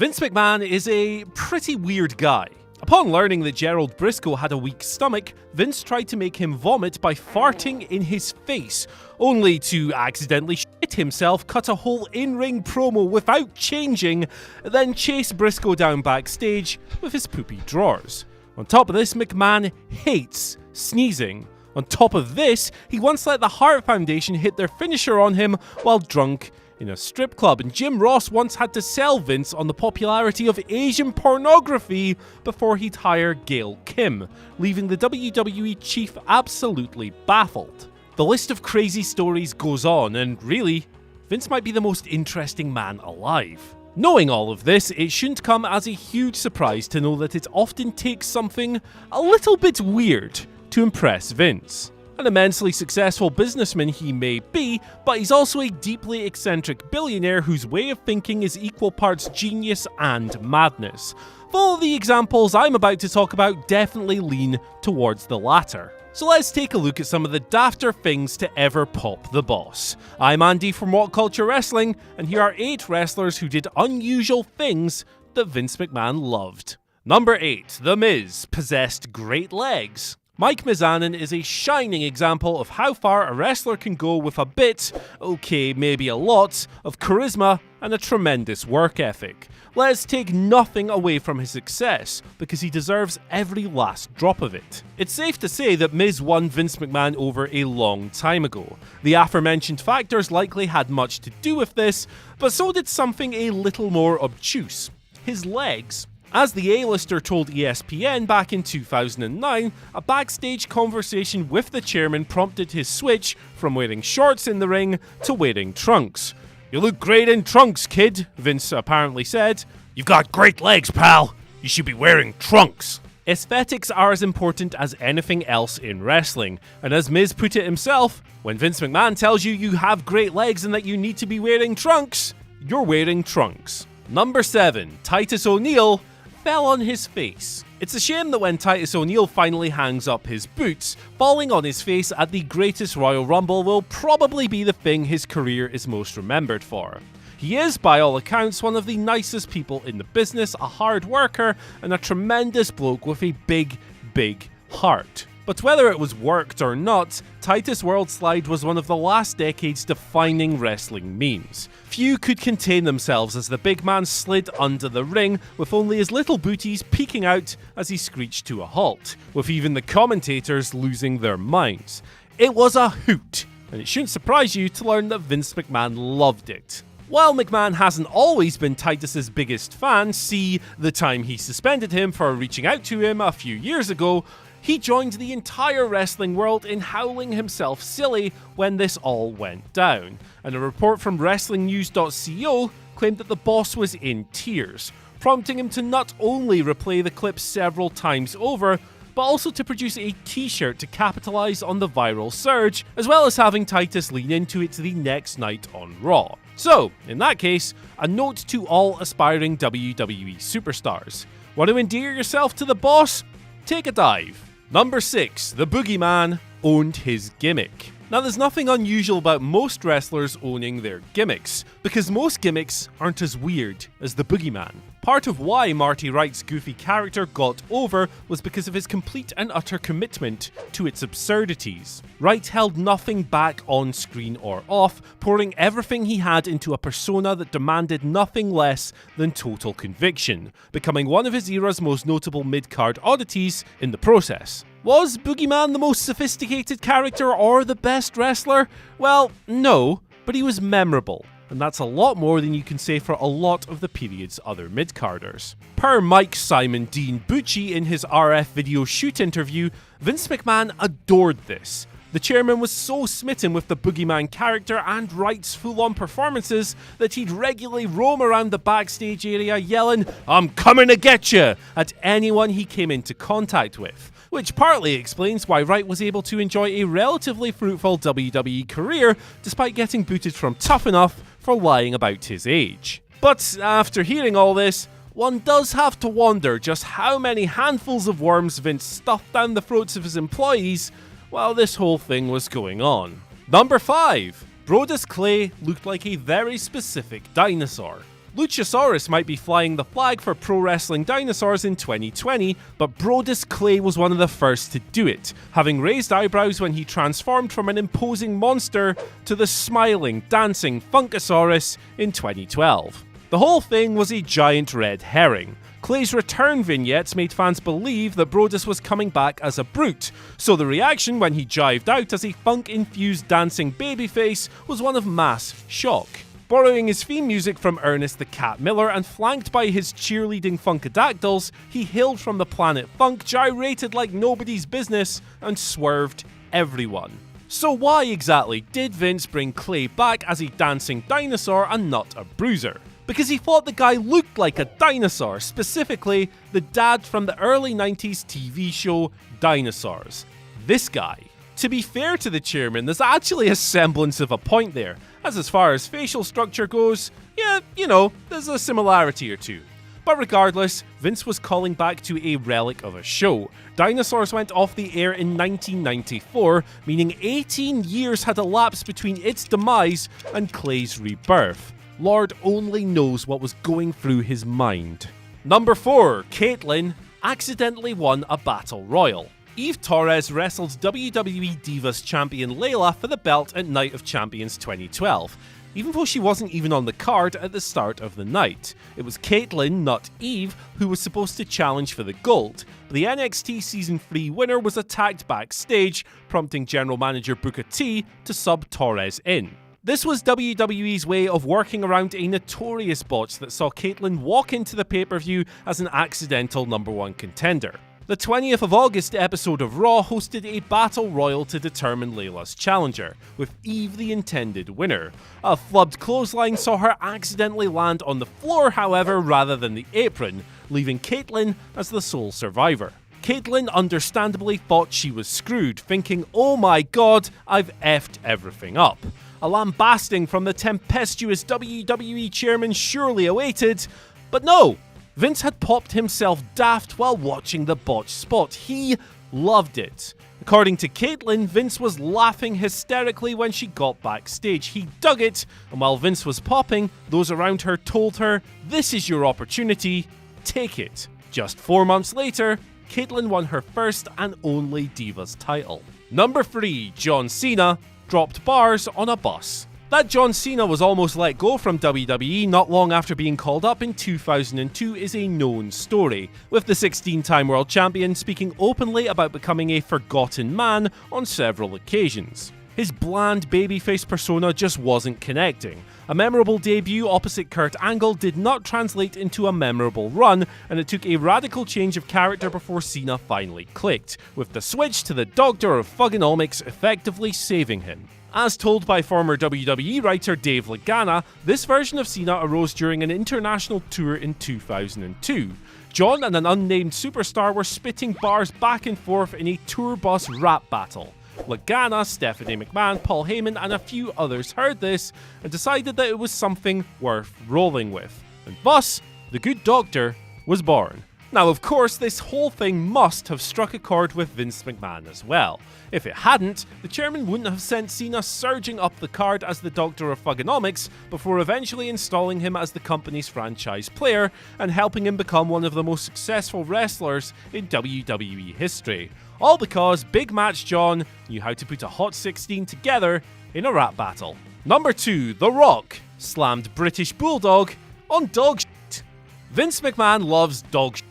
Vince McMahon is a pretty weird guy. Upon learning that Gerald Briscoe had a weak stomach, Vince tried to make him vomit by farting in his face, only to accidentally shit himself, cut a whole in-ring promo without changing, then chase Briscoe down backstage with his poopy drawers. On top of this, McMahon hates sneezing. On top of this, he once let the Hart Foundation hit their finisher on him while drunk in a strip club, and Jim Ross once had to sell Vince on the popularity of Asian pornography before he'd hire Gail Kim, leaving the WWE chief absolutely baffled. The list of crazy stories goes on, and really, Vince might be the most interesting man alive. Knowing all of this, it shouldn't come as a huge surprise to know that it often takes something a little bit weird to impress Vince. An immensely successful businessman he may be, but he's also a deeply eccentric billionaire whose way of thinking is equal parts genius and madness. Though the examples I'm about to talk about definitely lean towards the latter. So let's take a look at some of the dafter things to ever pop the boss. I'm Andy from What Culture Wrestling, and here are 8 wrestlers who did unusual things that Vince McMahon loved. Number 8. The Miz possessed great legs. Mike Mizanin is a shining example of how far a wrestler can go with a bit, okay, maybe a lot, of charisma and a tremendous work ethic. Let's take nothing away from his success, because he deserves every last drop of it. It's safe to say that Miz won Vince McMahon over a long time ago. The aforementioned factors likely had much to do with this, but so did something a little more obtuse: his legs. As the A-lister told ESPN back in 2009, a backstage conversation with the chairman prompted his switch from wearing shorts in the ring to wearing trunks. "You look great in trunks, kid," Vince apparently said. "You've got great legs, pal. You should be wearing trunks." Aesthetics are as important as anything else in wrestling, and as Miz put it himself, when Vince McMahon tells you you have great legs and that you need to be wearing trunks, you're wearing trunks. Number 7. Titus O'Neil fell on his face. It's a shame that when Titus O'Neil finally hangs up his boots, falling on his face at the greatest Royal Rumble will probably be the thing his career is most remembered for. He is, by all accounts, one of the nicest people in the business, a hard worker, and a tremendous bloke with a big, big heart. But whether it was worked or not, Titus World Slide was one of the last decade's defining wrestling memes. Few could contain themselves as the big man slid under the ring, with only his little booties peeking out as he screeched to a halt, with even the commentators losing their minds. It was a hoot, and it shouldn't surprise you to learn that Vince McMahon loved it. While McMahon hasn't always been Titus's biggest fan, see the time he suspended him for reaching out to him a few years ago, he joined the entire wrestling world in howling himself silly when this all went down, and a report from WrestlingNews.co claimed that the boss was in tears, prompting him to not only replay the clip several times over, but also to produce a t-shirt to capitalize on the viral surge, as well as having Titus lean into it the next night on Raw. So, in that case, a note to all aspiring WWE superstars: want to endear yourself to the boss? Take a dive. Number 6. The Boogeyman owned his gimmick. Now, there's nothing unusual about most wrestlers owning their gimmicks, because most gimmicks aren't as weird as the Boogeyman. Part of why Marty Wright's goofy character got over was because of his complete and utter commitment to its absurdities. Wright held nothing back on screen or off, pouring everything he had into a persona that demanded nothing less than total conviction, becoming one of his era's most notable mid-card oddities in the process. Was Boogeyman the most sophisticated character or the best wrestler? Well, no, but he was memorable. And that's a lot more than you can say for a lot of the period's other mid-carders. Per Mike Simon Dean Bucci in his RF video shoot interview, Vince McMahon adored this. The chairman was so smitten with the Boogeyman character and Wright's full-on performances that he'd regularly roam around the backstage area yelling, "I'm coming to get you," at anyone he came into contact with. Which partly explains why Wright was able to enjoy a relatively fruitful WWE career despite getting booted from Tough Enough for lying about his age. But after hearing all this, one does have to wonder just how many handfuls of worms Vince stuffed down the throats of his employees while this whole thing was going on. Number 5. Brodus Clay looked like a very specific dinosaur. Luchasaurus might be flying the flag for pro wrestling dinosaurs in 2020, but BRODUS Clay was one of the first to do it, having raised eyebrows when he transformed from an imposing monster to the smiling, dancing Funkasaurus in 2012. The whole thing was a giant red herring. Clay's return vignettes made fans believe that BRODUS was coming back as a brute, so the reaction when he jived out as a funk-infused dancing babyface was one of mass shock. Borrowing his theme music from Ernest the Cat Miller and flanked by his cheerleading Funkadactyls, he hailed from the planet Funk, gyrated like nobody's business, and swerved everyone. So why exactly did Vince bring Clay back as a dancing dinosaur and not a bruiser? Because he thought the guy looked like a dinosaur, specifically the dad from the early 90s TV show Dinosaurs. This guy. To be fair to the chairman, there's actually a semblance of a point there, as far as facial structure goes, yeah, you know, there's a similarity or two. But regardless, Vince was calling back to a relic of a show. Dinosaurs went off the air in 1994, meaning 18 years had elapsed between its demise and Clay's rebirth. Lord only knows what was going through his mind. Number 4, KAITLYN accidentally won a battle royal. Eve Torres wrestled WWE Divas champion Layla for the belt at Night of Champions 2012, even though she wasn't even on the card at the start of the night. It was KAITLYN, not Eve, who was supposed to challenge for the gold, but the NXT Season 3 winner was attacked backstage, prompting General Manager Booker T to sub Torres in. This was WWE's way of working around a notorious botch that saw KAITLYN walk into the pay-per-view as an accidental #1 contender. The 20th of August episode of Raw hosted a battle royal to determine Layla's challenger, with Eve the intended winner. A flubbed clothesline saw her accidentally land on the floor, however, rather than the apron, leaving KAITLYN as the sole survivor. KAITLYN understandably thought she was screwed, thinking, oh my god, I've effed everything up. A lambasting from the tempestuous WWE chairman surely awaited, but no! Vince had popped himself daft while watching the botched spot. He loved it. According to KAITLYN, Vince was laughing hysterically when she got backstage. He dug it, and while Vince was popping, those around her told her, this is your opportunity, take it. Just 4 months later, KAITLYN won her first and only Divas title. Number 3, John Cena dropped bars on a bus. That John Cena was almost let go from WWE not long after being called up in 2002 is a known story, with the 16-time world champion speaking openly about becoming a forgotten man on several occasions. His bland babyface persona just wasn't connecting. A memorable debut opposite Kurt Angle did not translate into a memorable run, and it took a radical change of character before Cena finally clicked, with the switch to the Doctor of Thuganomics effectively saving him. As told by former WWE writer Dave Lagana, this version of Cena arose during an international tour in 2002. John and an unnamed superstar were spitting bars back and forth in a tour bus rap battle. Lagana, Stephanie McMahon, Paul Heyman and a few others heard this and decided that it was something worth rolling with. And thus, the Good Doctor was born. Now, of course, this whole thing must have struck a chord with Vince McMahon as well. If it hadn't, the chairman wouldn't have sent Cena surging up the card as the Doctor of Thuganomics before eventually installing him as the company's franchise player and helping him become one of the most successful wrestlers in WWE history. All because Big Match John knew how to put a Hot 16 together in a rap battle. Number 2, The Rock slammed British Bulldog on dog shit. Vince McMahon loves dog shit.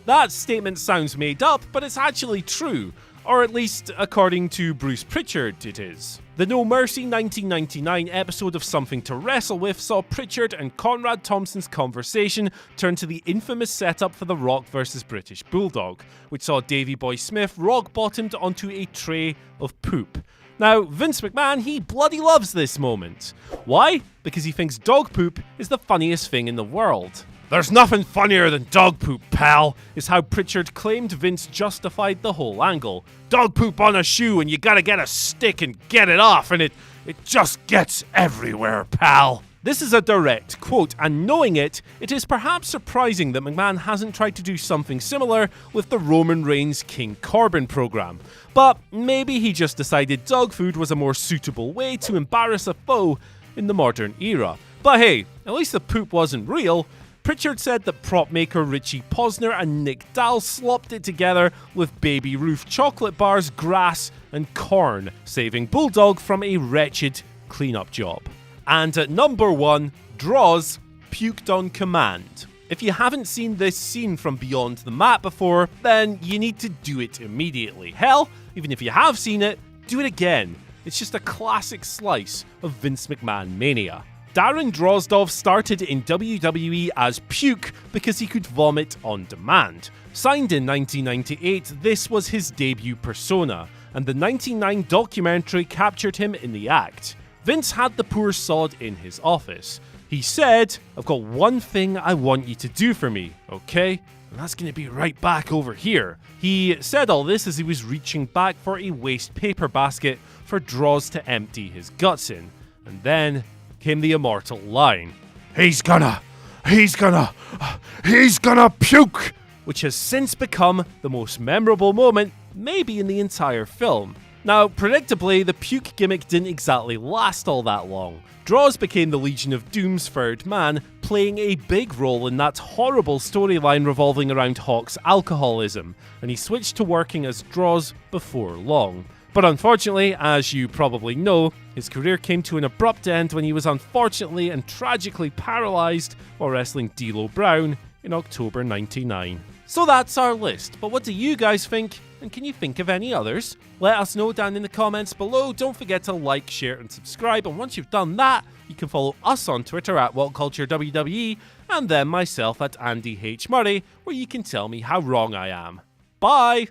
That statement sounds made up, but it's actually true. Or at least, according to Bruce Pritchard, it is. The No Mercy 1999 episode of Something to Wrestle With saw Pritchard and Conrad Thompson's conversation turn to the infamous setup for The Rock vs British Bulldog, which saw Davey Boy Smith rock-bottomed onto a tray of poop. Now, Vince McMahon, he bloody loves this moment. Why? Because he thinks dog poop is the funniest thing in the world. There's nothing funnier than dog poop, pal, is how Pritchard claimed Vince justified the whole angle. Dog poop on a shoe and you gotta get a stick and get it off and it just gets everywhere, pal. This is a direct quote, and knowing it, it is perhaps surprising that McMahon hasn't tried to do something similar with the Roman Reigns King Corbin program. But maybe he just decided dog food was a more suitable way to embarrass a foe in the modern era. But hey, at least the poop wasn't real. Pritchard said that prop maker Richie Posner and Nick Dahl slopped it together with Baby Ruth chocolate bars, grass, and corn, saving Bulldog from a wretched cleanup job. And at number 1, DROZ puked on command. If you haven't seen this scene from Beyond the Mat before, then you need to do it immediately. Hell, even if you have seen it, do it again. It's just a classic slice of Vince McMahon mania. Darren Drozdov started in WWE as Puke because he could vomit on demand. Signed in 1998, this was his debut persona, and the 1999 documentary captured him in the act. Vince had the poor sod in his office. He said, "I've got one thing I want you to do for me, okay? And that's going to be right back over here." He said all this as he was reaching back for a waste paper basket for DROZ to empty his guts in. And then came the immortal line, He's gonna puke! Which has since become the most memorable moment, maybe in the entire film. Now, predictably, the puke gimmick didn't exactly last all that long. DROZ became the Legion of Doom's third man, playing a big role in that horrible storyline revolving around Hawk's alcoholism, and he switched to working as DROZ before long. But unfortunately, as you probably know, his career came to an abrupt end when he was unfortunately and tragically paralysed while wrestling D'Lo Brown in October '99. So that's our list, but what do you guys think? And can you think of any others? Let us know down in the comments below. Don't forget to like, share, and subscribe. And once you've done that, you can follow us on Twitter at WhatCultureWWE and then myself at Andy H. Murray, where you can tell me how wrong I am. Bye!